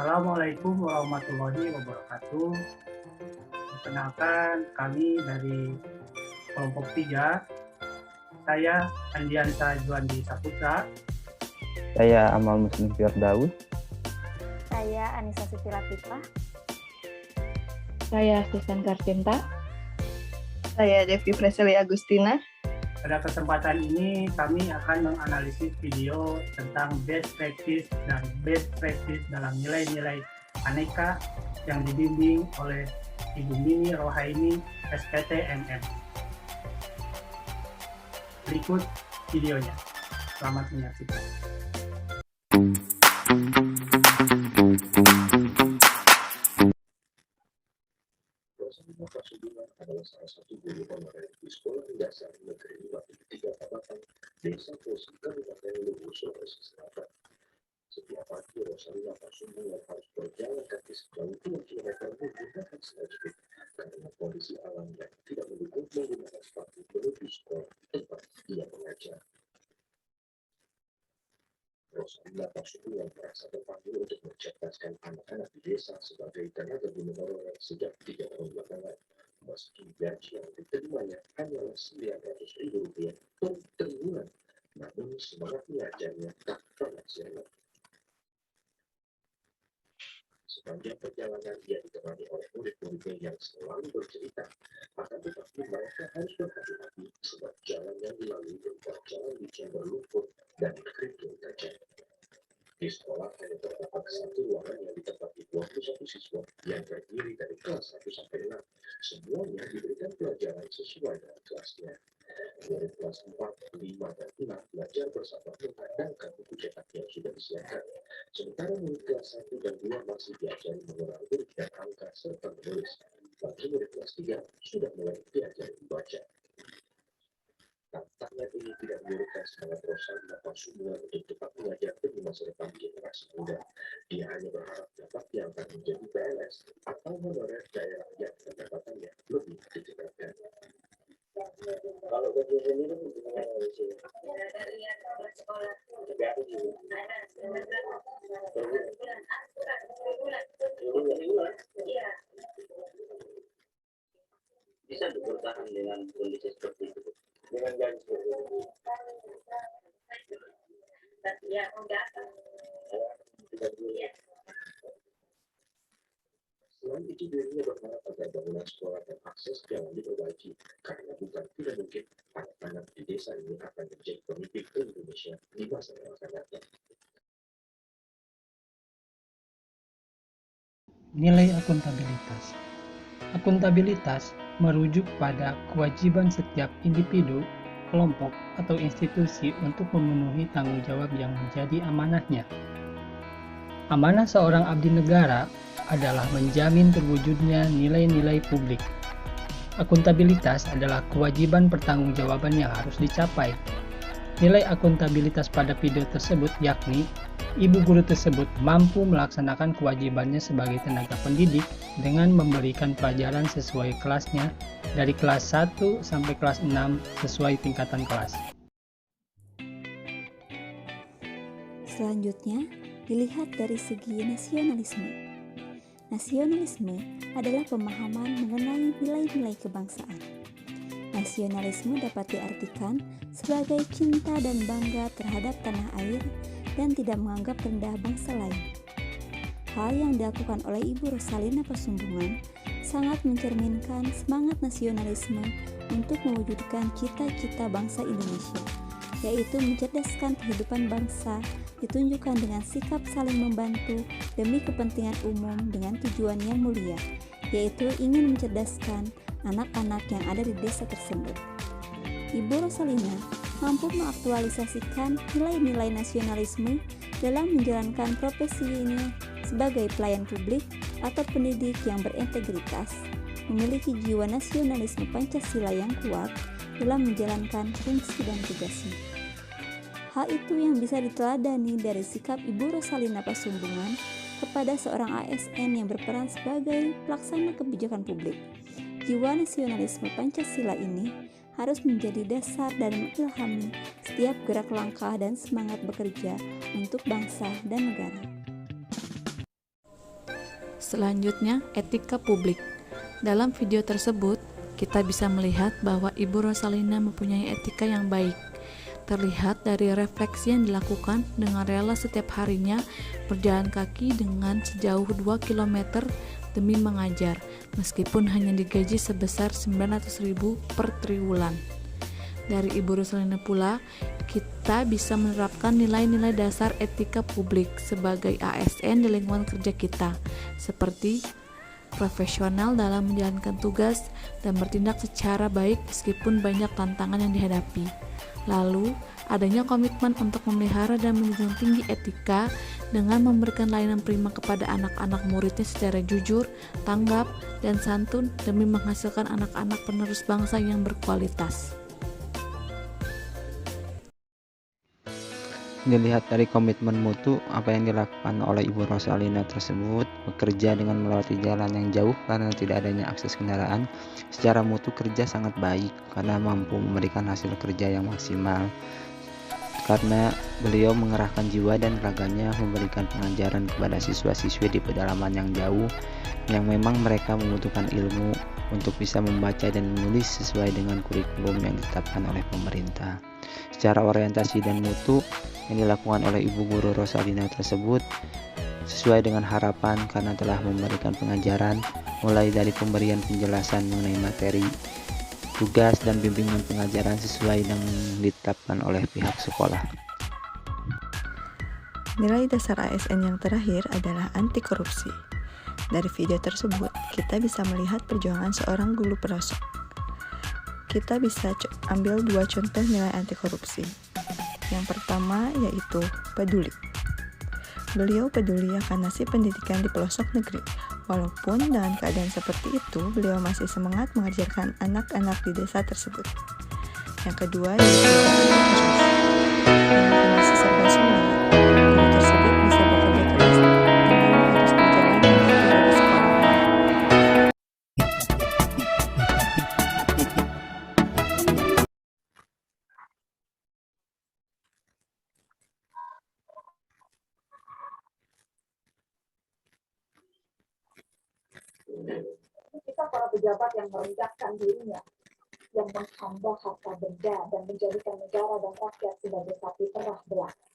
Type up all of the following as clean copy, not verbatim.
Assalamualaikum warahmatullahi wabarakatuh. Perkenalkan, kami dari kelompok 3. Saya Andiansa Juandi Saputra. Saya Amal Muslim Firdaus. Saya Anissa Siti Latifah. Saya Susan Karsinta. Saya Devi Preseli Agustina. Pada kesempatan ini kami akan menganalisis video tentang best practice dan best practice dalam nilai-nilai aneka yang dibimbing oleh Ibu Mini Rohaini SPT-MM. Berikut videonya. Selamat menyaksikan. Adalah salah satu guru honorer di Sekolah Dasar Negeri 53 Tabatan, Desa Posi, Kabupaten Luwu, Sulawesi Selatan. Setiap pagi, Rosalina Pasumbulan harus berjalan kaki sejauh 2 km menggunakan selajut karena kondisi alam yang tidak mendukung menggunakan sepatu menuju sekolah tempat ia mengajar. Rosalina Pasumbulan merasa terpanggil untuk mencerdaskan anak-anak di desa sebagai tenaga guru honorer sejak 3 tahun belakangan. Meski gaji yang diterimanya hanyalah Rp900.000 per triwulan, namun semangat mengajarnya tak pernah sirna. Sepanjang perjalanan dia ditemani oleh murid-muridnya yang selalu bercerita, akan tetapi mereka harus berhati-hati sebab jalan yang dilalui berupa jalan licin berlumpur dan kerikil tajam. Di sekolah hanya terdapat satu ruangan yang ditempati 21 siswa yang terdiri dari kelas 1 sampai 6. Semuanya diberikan pelajaran sesuai dengan kelasnya. Murid kelas 4, 5, dan 6 belajar bersama menghadangkan buku cetak yang sudah disiapkan. Sementara murid kelas 1 dan 2 masih diajari mengenal huruf dan angka serta menulis. Bagi murid kelas 3 sudah mulai diajari membaca. Tantangan ini tidak menyurutkan semangat Rosalina Pasumbulan untuk cepat mengajar demi masa depan generasi muda. Dia hanya berharap dapat diangkat menjadi PNS atau honorer daerah yang pendapatannya lebih ditingkatkan. Kalau kerja sendiri gimana sih? Bisa bertahan dengan kondisi seperti itu. Dengan gaji ya enggak selain itu dirinya berharap agar bangunan sekolah dan akses jalan diperbaiki karena bukan tidak mungkin anak-anak di desa ini akan menjadi pemimpin Indonesia di masa yang akan datang. Nilai akuntabilitas. Akuntabilitas merujuk pada kewajiban setiap individu, kelompok, atau institusi untuk memenuhi tanggung jawab yang menjadi amanahnya. Amanah seorang abdi negara adalah menjamin terwujudnya nilai-nilai publik. Akuntabilitas adalah kewajiban pertanggungjawaban yang harus dicapai. Nilai akuntabilitas pada video tersebut yakni ibu guru tersebut mampu melaksanakan kewajibannya sebagai tenaga pendidik dengan memberikan pelajaran sesuai kelasnya dari kelas 1 sampai kelas 6 sesuai tingkatan kelas. Selanjutnya, dilihat dari segi nasionalisme. Nasionalisme adalah pemahaman mengenai nilai-nilai kebangsaan. Nasionalisme dapat diartikan sebagai cinta dan bangga terhadap tanah air dan tidak menganggap rendah bangsa lain. Hal yang dilakukan oleh Ibu Rosalina Pasumbulan sangat mencerminkan semangat nasionalisme untuk mewujudkan cita-cita bangsa Indonesia, yaitu mencerdaskan kehidupan bangsa, ditunjukkan dengan sikap saling membantu demi kepentingan umum dengan tujuan yang mulia, yaitu ingin mencerdaskan anak-anak yang ada di desa tersebut. Ibu Rosalina mampu mengaktualisasikan nilai-nilai nasionalisme dalam menjalankan profesinya sebagai pelayan publik atau pendidik yang berintegritas, memiliki jiwa nasionalisme Pancasila yang kuat dalam menjalankan fungsi dan tugasnya. Hal itu yang bisa diteladani dari sikap Ibu Rosalina Pasumbulan kepada seorang ASN yang berperan sebagai pelaksana kebijakan publik. Jiwa nasionalisme Pancasila ini harus menjadi dasar dan mengilhami setiap gerak langkah dan semangat bekerja untuk bangsa dan negara. Selanjutnya, etika publik. Dalam video tersebut, kita bisa melihat bahwa Ibu Rosalina mempunyai etika yang baik. Terlihat dari refleksi yang dilakukan dengan rela setiap harinya berjalan kaki dengan sejauh 2 km demi mengajar, meskipun hanya digaji sebesar 900.000 per triwulan. Dari Ibu Rosalina pula, kita bisa menerapkan nilai-nilai dasar etika publik sebagai ASN di lingkungan kerja kita, seperti profesional dalam menjalankan tugas dan bertindak secara baik meskipun banyak tantangan yang dihadapi. Lalu, adanya komitmen untuk memelihara dan menjunjung tinggi etika dengan memberikan layanan prima kepada anak-anak muridnya secara jujur, tanggap, dan santun demi menghasilkan anak-anak penerus bangsa yang berkualitas. Dilihat dari komitmen mutu, apa yang dilakukan oleh Ibu Rosalina tersebut, bekerja dengan melewati jalan yang jauh karena tidak adanya akses kendaraan. Secara mutu kerja sangat baik karena mampu memberikan hasil kerja yang maksimal. Karena beliau mengerahkan jiwa dan raganya memberikan pengajaran kepada siswa-siswi di pedalaman yang jauh, yang memang mereka membutuhkan ilmu untuk bisa membaca dan menulis sesuai dengan kurikulum yang ditetapkan oleh pemerintah. Secara orientasi dan mutu yang dilakukan oleh Ibu Guru Rosalina tersebut sesuai dengan harapan karena telah memberikan pengajaran mulai dari pemberian penjelasan mengenai materi, tugas, dan bimbingan pengajaran sesuai yang ditetapkan oleh pihak sekolah. Nilai dasar ASN yang terakhir adalah anti korupsi. Dari video tersebut, kita bisa melihat perjuangan seorang guru pelosok. Kita bisa ambil 2 contoh nilai anti korupsi. Yang pertama yaitu peduli. Beliau peduli akan nasib pendidikan di pelosok negeri. Walaupun dengan keadaan seperti itu, beliau masih semangat mengajarkan anak-anak di desa tersebut. Yang kedua yaitu yang masih serba sulit. Guru tersebut bisa bekerja keras dengan harus berjalan dari sekolah. Kita para pejabat yang merendahkan dirinya, yang menghamba harta benda dan menjadikan negara dan rakyat sebagai sapi perah belaka.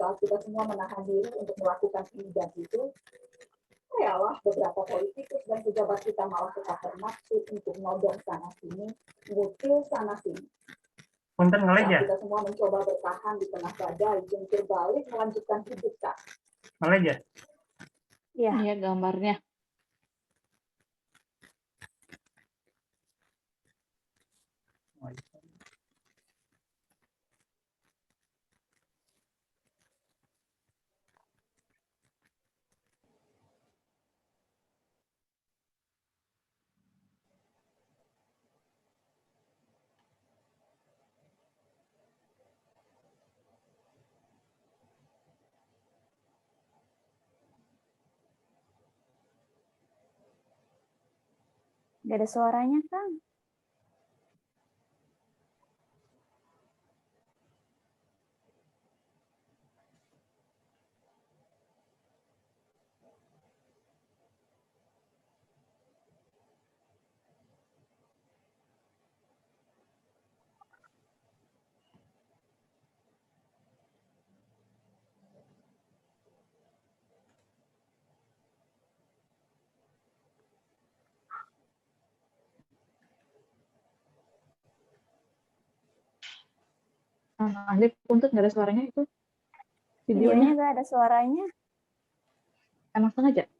Saat kita semua menahan diri untuk melakukan ini dan itu, yalah beberapa politikus dan pejabat kita malah tetap bermaksud untuk nodong sana sini, ngutil sana sini. Punten ngelej ya? Saat kita semua mencoba bertahan di tengah badai, jungkir balik melanjutkan hidup kita. Ngelej ya? Iya, gambarnya. Gak ada suaranya, Kang. Ahli punten nggak ada suaranya itu Videonya videonya. gak ada suaranya. Emang sengaja?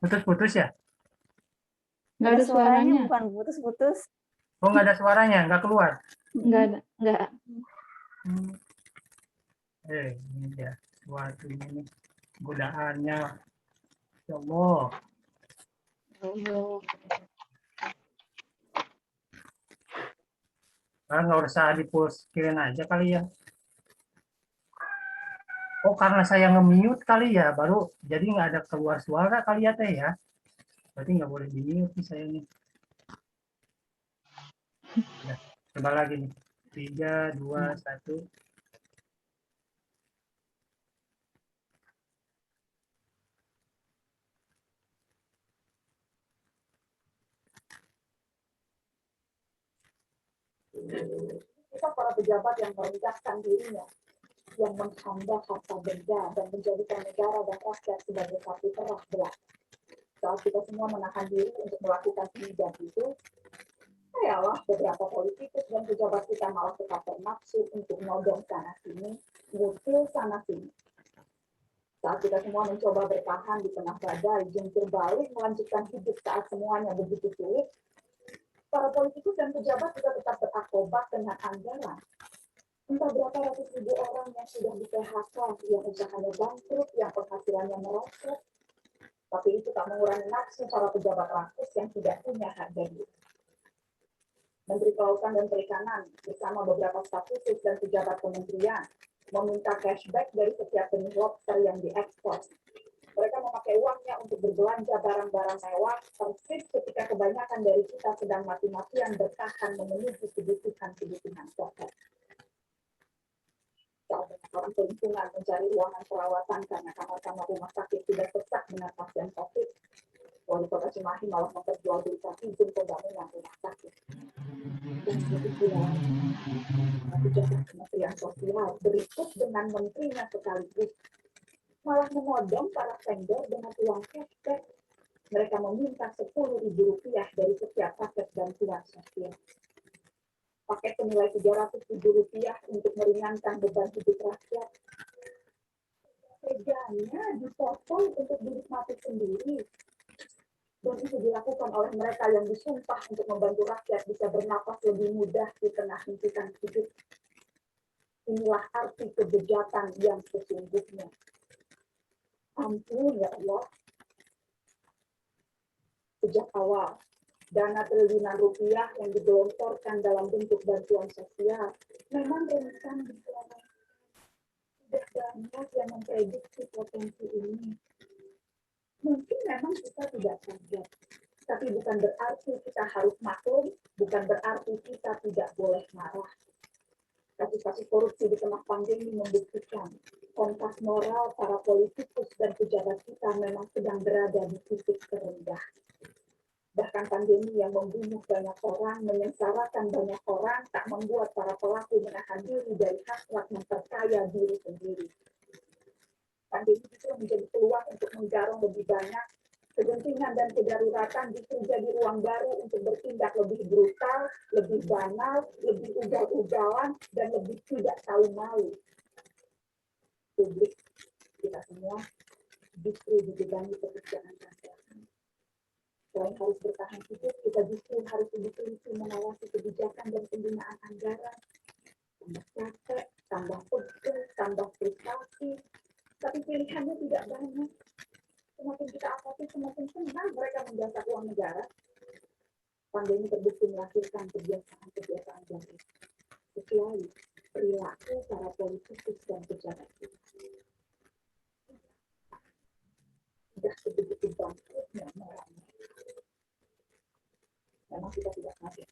Putus-putus ya? Nggak ada suaranya. Bukan putus-putus. Oh, nggak ada suaranya, nggak keluar. Nggak ada, nggak. Hmm. Ini dia suatu ini godaannya. Ya Allah. Nggak usah diposkirin aja kali ya. Oh, karena saya nge-mute kali ya, baru jadi nggak ada keluar suara kali ya teh ya. Berarti nggak boleh di-mute nih saya nih. Ya, coba lagi nih. 3, 2, 1. Kita para pejabat yang merendahkan dirinya, yang menghamba harta benda dan menjadikan negara dan rakyat sebagai sapi perah belah. Saat kita semua menahan diri untuk melakukan ini dan itu, ayalah beberapa politikus dan pejabat kita malah tetap bernafsu untuk nodong sana sini, ngutil sana sini. Saat kita semua mencoba bertahan di tengah badai, jungkir balik melanjutkan hidup saat semuanya begitu sulit, para politikus dan pejabat juga tetap berakrobat dengan anggaran. Entah berapa ratus ribu orang yang sudah di PHK, yang usahanya bangkrut, yang penghasilannya merosot. Tapi itu tak mengurangi nafsu para pejabat rakus yang tidak punya harga diri. Menteri Kelautan dan Perikanan bersama beberapa staf khusus dan pejabat kementerian meminta cashback dari setiap benih lobster yang diekspor. Mereka memakai uangnya untuk berbelanja barang-barang mewah, persis ketika kebanyakan dari kita sedang mati-matian bertahan memenuhi kebutuhan pokok. Saat banyak orang pelingkungan mencari ruangan perawatan karena kamar-kamar rumah sakit sudah sesak dengan pasien COVID, Wali Kota Cimahi malah memperjualbelikan izin pembangunan rumah sakit. Dan begitu pula kebijakan Kementerian Sosial berikut dengan menterinya sekaligus malah menodong para vendor dengan uang cashback. Mereka meminta Rp10.000 dari setiap paket bantuan sosial. Paket senilai Rp300.000 untuk meringankan beban hidup rakyat. Teganya dipotong untuk dinikmati sendiri. Dan itu dilakukan oleh mereka yang disumpah untuk membantu rakyat bisa bernapas lebih mudah di tengah himpitan hidup. Inilah arti kebejatan yang sesungguhnya. Ampun ya Allah. Sejak awal, dana triliunan rupiah yang digelontorkan dalam bentuk bantuan sosial memang rentan diselewengkan. Tidak banyak yang memprediksi potensi ini. Mungkin memang kita tidak sadar, tapi bukan berarti kita harus maklum, bukan berarti kita tidak boleh marah. Kasus-kasus korupsi di tengah pandemi membuktikan kompas moral para politikus dan pejabat kita memang sedang berada di titik terendah. Bahkan pandemi yang membunuh banyak orang, menyengsarakan banyak orang, tak membuat para pelaku menahan diri dari hasrat memperkaya diri sendiri. Pandemi justru menjadi peluang untuk menggarong lebih banyak. Kegentingan dan kedaruratan justru jadi ruang baru untuk bertindak lebih brutal, lebih banal, lebih ugal-ugalan, dan lebih tidak tahu malu. Publik kita semua justru dibebangi pekerjaan rakyat. Selain harus bertahan hidup, kita justru harus lebih teliti mengawasi kebijakan dan penggunaan anggaran. Tambah capek, tambah pegel, tambah frustasi. Tapi pilihannya tidak banyak. Semakin kita apatis, semakin senang mereka menggasak uang negara. Pandemi terbukti melahirkan kebiasaan-kebiasaan baru. Kecuali perilaku para politikus dan pejabat kita. Sudah sebegitu bangkrutnya moralnya. Memang kita tidak kaget,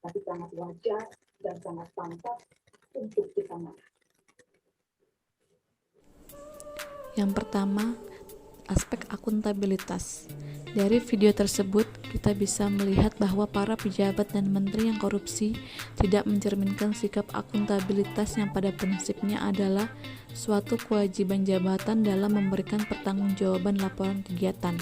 tapi sangat wajar dan sangat pantas untuk kita marah. Yang pertama, aspek akuntabilitas. Dari video tersebut, kita bisa melihat bahwa para pejabat dan menteri yang korupsi tidak mencerminkan sikap akuntabilitas yang pada prinsipnya adalah suatu kewajiban jabatan dalam memberikan pertanggungjawaban laporan kegiatan.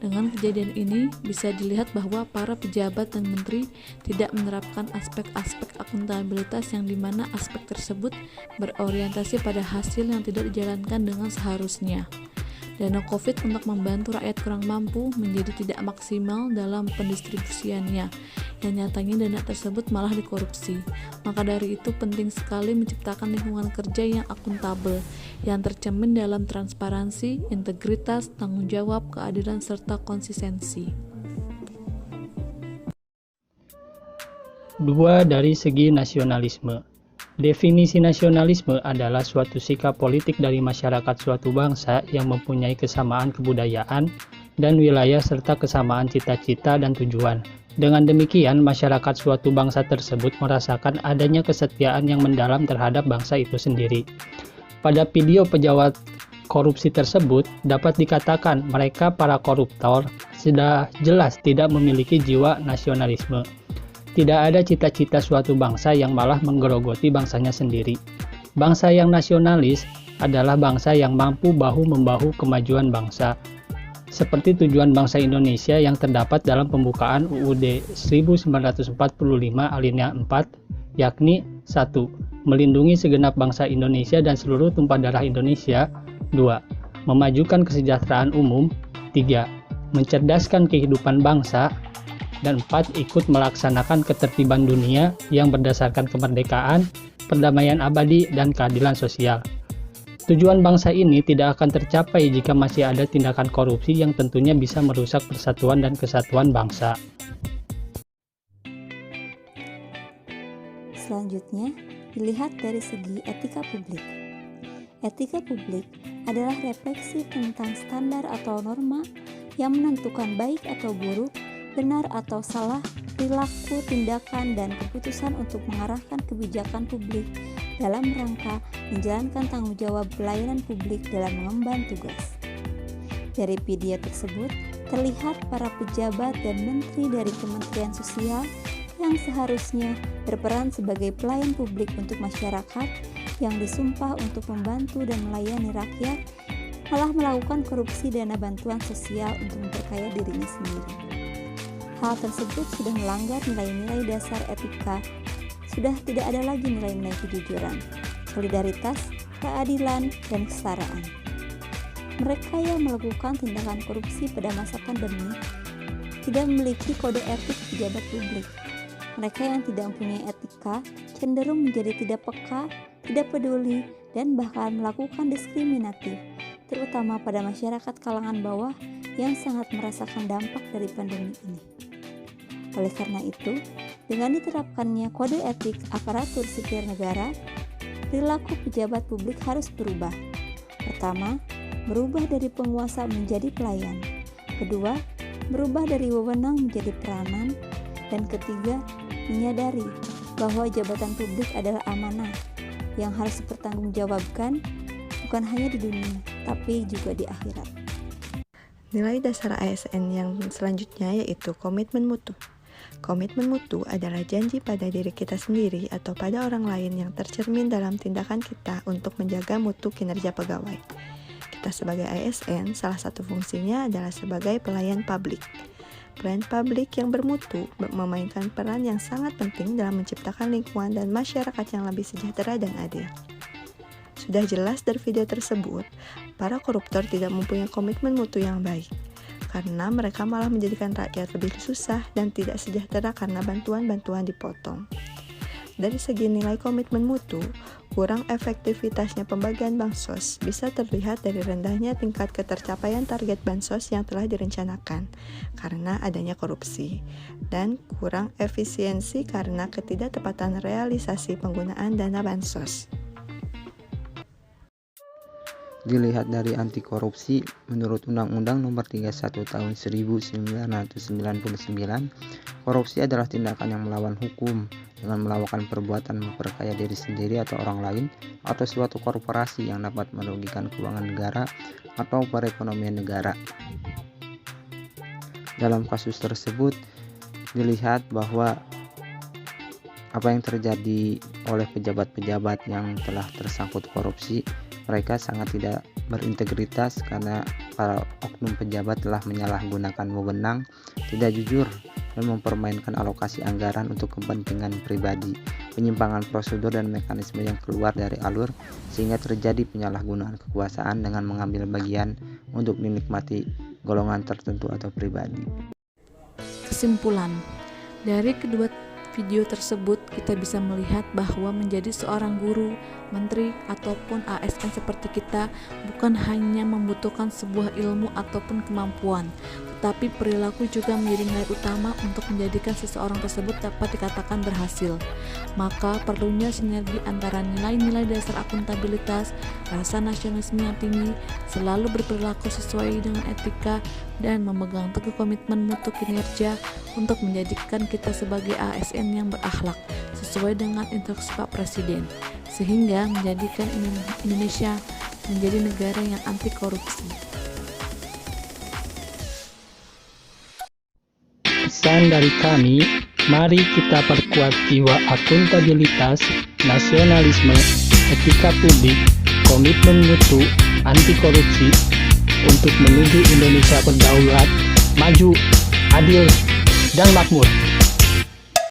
Dengan kejadian ini, bisa dilihat bahwa para pejabat dan menteri tidak menerapkan aspek-aspek akuntabilitas yang dimana aspek tersebut berorientasi pada hasil yang tidak dijalankan dengan seharusnya. Dana COVID untuk membantu rakyat kurang mampu menjadi tidak maksimal dalam pendistribusiannya, yang nyatanya dana tersebut malah dikorupsi. Maka dari itu penting sekali menciptakan lingkungan kerja yang akuntabel, yang tercermin dalam transparansi, integritas, tanggung jawab, keadilan, serta konsistensi. 2. Dari segi nasionalisme. Definisi nasionalisme adalah suatu sikap politik dari masyarakat suatu bangsa yang mempunyai kesamaan kebudayaan, dan wilayah serta kesamaan cita-cita dan tujuan. Dengan demikian, masyarakat suatu bangsa tersebut merasakan adanya kesetiaan yang mendalam terhadap bangsa itu sendiri. Pada video pejabat korupsi tersebut, dapat dikatakan mereka para koruptor sudah jelas tidak memiliki jiwa nasionalisme. Tidak ada cita-cita suatu bangsa yang malah menggerogoti bangsanya sendiri. Bangsa yang nasionalis adalah bangsa yang mampu bahu-membahu kemajuan bangsa. Seperti tujuan bangsa Indonesia yang terdapat dalam pembukaan UUD 1945 alinea 4, yakni 1. Melindungi segenap bangsa Indonesia dan seluruh tumpah darah Indonesia. 2. Memajukan kesejahteraan umum. 3. Mencerdaskan kehidupan bangsa. Dan 4. Ikut melaksanakan ketertiban dunia yang berdasarkan kemerdekaan, perdamaian abadi, dan keadilan sosial. Tujuan bangsa ini tidak akan tercapai jika masih ada tindakan korupsi yang tentunya bisa merusak persatuan dan kesatuan bangsa. Selanjutnya, dilihat dari segi etika publik. Etika publik adalah refleksi tentang standar atau norma yang menentukan baik atau buruk, benar atau salah, perilaku, tindakan, dan keputusan untuk mengarahkan kebijakan publik dalam rangka menjalankan tanggung jawab pelayanan publik dalam mengemban tugas. Dari video tersebut, terlihat para pejabat dan menteri dari Kementerian Sosial yang seharusnya berperan sebagai pelayan publik untuk masyarakat yang disumpah untuk membantu dan melayani rakyat, malah melakukan korupsi dana bantuan sosial untuk memperkaya dirinya sendiri. Hal tersebut sudah melanggar nilai-nilai dasar etika. Sudah tidak ada lagi nilai-nilai kejujuran, solidaritas, keadilan, dan kesetaraan. Mereka yang melakukan tindakan korupsi pada masa pandemi tidak memiliki kode etik pejabat publik. Mereka yang tidak mempunyai etika cenderung menjadi tidak peka, tidak peduli, dan bahkan melakukan diskriminatif, terutama pada masyarakat kalangan bawah yang sangat merasakan dampak dari pandemi ini. Oleh karena itu, dengan diterapkannya kode etik aparatur sipil negara, perilaku pejabat publik harus berubah. Pertama, berubah dari penguasa menjadi pelayan. Kedua, berubah dari wewenang menjadi peranan. Dan ketiga, menyadari bahwa jabatan publik adalah amanah yang harus dipertanggungjawabkan bukan hanya di dunia, tapi juga di akhirat. Nilai dasar ASN yang selanjutnya yaitu komitmen mutu. Komitmen mutu adalah janji pada diri kita sendiri atau pada orang lain yang tercermin dalam tindakan kita untuk menjaga mutu kinerja pegawai. Kita sebagai ASN, salah satu fungsinya adalah sebagai pelayan publik. Pelayan publik yang bermutu memainkan peran yang sangat penting dalam menciptakan lingkungan dan masyarakat yang lebih sejahtera dan adil. Sudah jelas dari video tersebut, para koruptor tidak mempunyai komitmen mutu yang baik, karena mereka malah menjadikan rakyat lebih susah dan tidak sejahtera karena bantuan-bantuan dipotong. Dari segi nilai komitmen mutu, kurang efektivitasnya pembagian bansos bisa terlihat dari rendahnya tingkat ketercapaian target bansos yang telah direncanakan karena adanya korupsi, dan kurang efisiensi karena ketidaktepatan realisasi penggunaan dana bansos. Dilihat dari anti korupsi, menurut Undang-Undang Nomor 31 Tahun 1999, korupsi adalah tindakan yang melawan hukum dengan melakukan perbuatan memperkaya diri sendiri atau orang lain atau suatu korporasi yang dapat merugikan keuangan negara atau perekonomian negara. Dalam kasus tersebut, dilihat bahwa apa yang terjadi oleh pejabat-pejabat yang telah tersangkut korupsi, mereka sangat tidak berintegritas karena para oknum pejabat telah menyalahgunakan wewenang, tidak jujur, dan mempermainkan alokasi anggaran untuk kepentingan pribadi, penyimpangan prosedur dan mekanisme yang keluar dari alur, sehingga terjadi penyalahgunaan kekuasaan dengan mengambil bagian untuk dinikmati golongan tertentu atau pribadi. Kesimpulan, dari kedua video tersebut kita bisa melihat bahwa menjadi seorang guru, menteri, ataupun ASN seperti kita bukan hanya membutuhkan sebuah ilmu ataupun kemampuan, tetapi perilaku juga menjadi nilai utama untuk menjadikan seseorang tersebut dapat dikatakan berhasil. Maka perlunya sinergi antara nilai-nilai dasar akuntabilitas, rasa nasionalisme yang tinggi, selalu berperilaku sesuai dengan etika, dan memegang teguh komitmen mutu kinerja untuk menjadikan kita sebagai ASN yang berakhlak sesuai dengan instruksi Pak Presiden, sehingga menjadikan Indonesia menjadi negara yang anti korupsi. Pesan dari kami, mari kita perkuat jiwa akuntabilitas, nasionalisme, etika publik, komitmen mutu, anti korupsi untuk menuju Indonesia berdaulat, maju, adil, dan makmur.